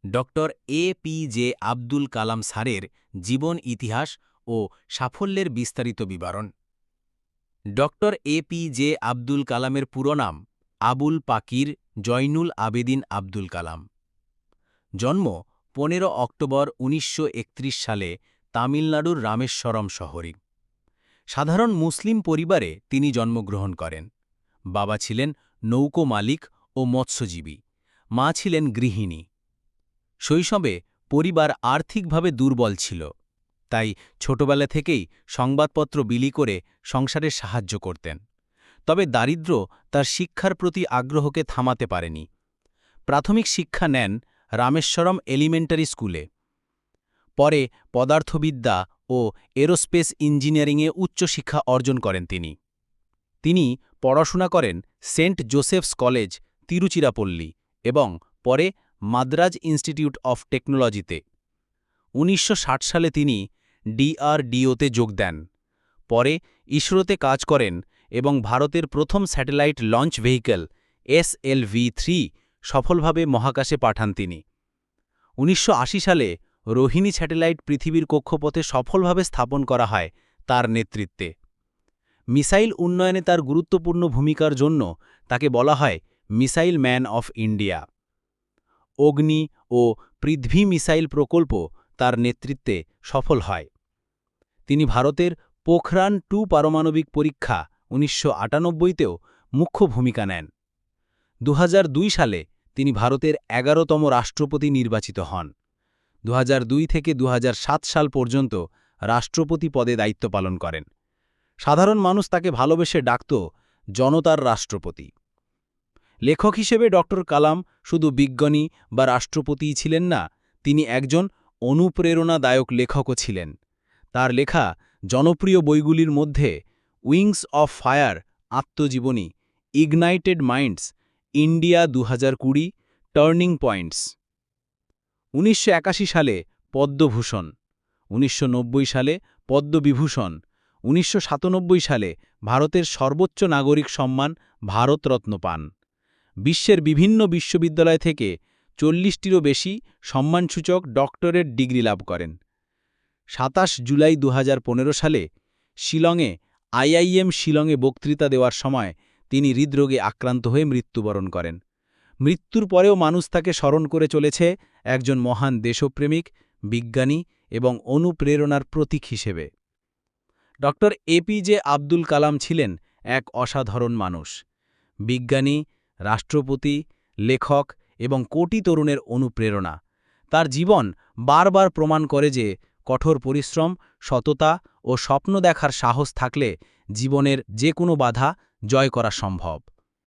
Doctor APJ Abdul Kalam স্যারের জীবন ইতিহাস ও সাফল্যের বিস্তারিত বিবরণ। ডক্টর এপিজে আব্দুল কালামের পুরো নাম আবুল পাকির জয়নুল আবেদিন আব্দুল কালাম। জন্ম ১৫ অক্টোবর ১৯৩১ সালে তামিলনাড়ুর রামেশ্বরম শহরে। সাধারণ মুসলিম পরিবারে তিনি জন্মগ্রহণ করেন। বাবা ছিলেন নৌকো মালিক ও মৎস্যজীবী, মা ছিলেন গৃহিণী। শৈশবে পরিবার আর্থিকভাবে দুর্বল ছিল, তাই ছোটবেলা থেকেই সংবাদপত্র বিলি করে সংসারে সাহায্য করতেন। তবে দারিদ্র্য তার শিক্ষার প্রতি আগ্রহকে থামাতে পারেনি। প্রাথমিক শিক্ষা নেন রামেশ্বরম এলিমেন্টারি স্কুলে। পরে পদার্থবিদ্যা ও এরোস্পেস ইঞ্জিনিয়ারিংয়ে উচ্চশিক্ষা অর্জন করেন তিনি পড়াশোনা করেন সেন্ট জোসেফস কলেজ, তিরুচিরাপল্লী এবং পরে মাদ্রাজ ইনস্টিটিউট অফ টেকনোলজিতে। ১৯৬০ সালে তিনি ডিআরডিওতে যোগ দেন। পরে ইসরোতে কাজ করেন এবং ভারতের প্রথম স্যাটেলাইট লঞ্চ ভেহিকল SLV-3 সফলভাবে মহাকাশে পাঠান তিনি। ১৯৮০ সালে রোহিণী স্যাটেলাইট পৃথিবীর কক্ষপথে সফলভাবে স্থাপন করা হয় তার নেতৃত্বে। মিসাইল উন্নয়নে তার গুরুত্বপূর্ণ ভূমিকার জন্য তাকে বলা হয় missile man of India. Agni O Prithvi missile প্রকল্প তার নেতৃত্বে সফল হয়। তিনি ভারতের পোখরান-2 পারমাণবিক পরীক্ষা ১৯৯৮তেও মুখ্য ভূমিকা নেন। ২০০২ সালে তিনি ভারতের ১১তম রাষ্ট্রপতি নির্বাচিত হন। ২০০২ থেকে ২০০৭ সাল পর্যন্ত রাষ্ট্রপতি পদে দায়িত্ব পালন করেন। সাধারণ মানুষ তাকে ভালোবেসে ডাকত জনতার রাষ্ট্রপতি। লেখক হিসেবে ডক্টর কালাম শুধু বিজ্ঞানী বা রাষ্ট্রপতিই ছিলেন না, তিনি একজন অনুপ্রেরণাদায়ক লেখকও ছিলেন। তার লেখা জনপ্রিয় বইগুলির মধ্যে উইংস অফ ফায়ার আত্মজীবনী, ignited minds, India ২০২০, turning points. ১৯৮১ সালে পদ্মভূষণ, ১৯৯০ সালে পদ্মবিভূষণ, ১৯৯৭ সালে ভারতের সর্বোচ্চ নাগরিক সম্মান ভারতরত্ন পান। বিশ্বের বিভিন্ন বিশ্ববিদ্যালয় থেকে ৪০টিরও বেশি সম্মানসূচক ডক্টরেট ডিগ্রি লাভ করেন। ২৭ জুলাই ২০১৫ সালে শিলংয়ে IIM শিলংয়ে বক্তৃতা দেওয়ার সময় তিনি হৃদরোগে আক্রান্ত হয়ে মৃত্যুবরণ করেন। মৃত্যুর পরেও মানুষ তাকে স্মরণ করে চলেছে একজন মহান দেশপ্রেমিক, বিজ্ঞানী এবং অনুপ্রেরণার প্রতীক হিসেবে। ডক্টর এপিজে আব্দুল কালাম ছিলেন এক অসাধারণ মানুষ, বিজ্ঞানী, রাষ্ট্রপতি, লেখক এবং কোটি তরুণের অনুপ্রেরণা। তার জীবন বারবার প্রমাণ করে যে কঠোর পরিশ্রম, সততা ও স্বপ্ন দেখার সাহস থাকলে জীবনের যে কোনো বাধা জয় করা সম্ভব।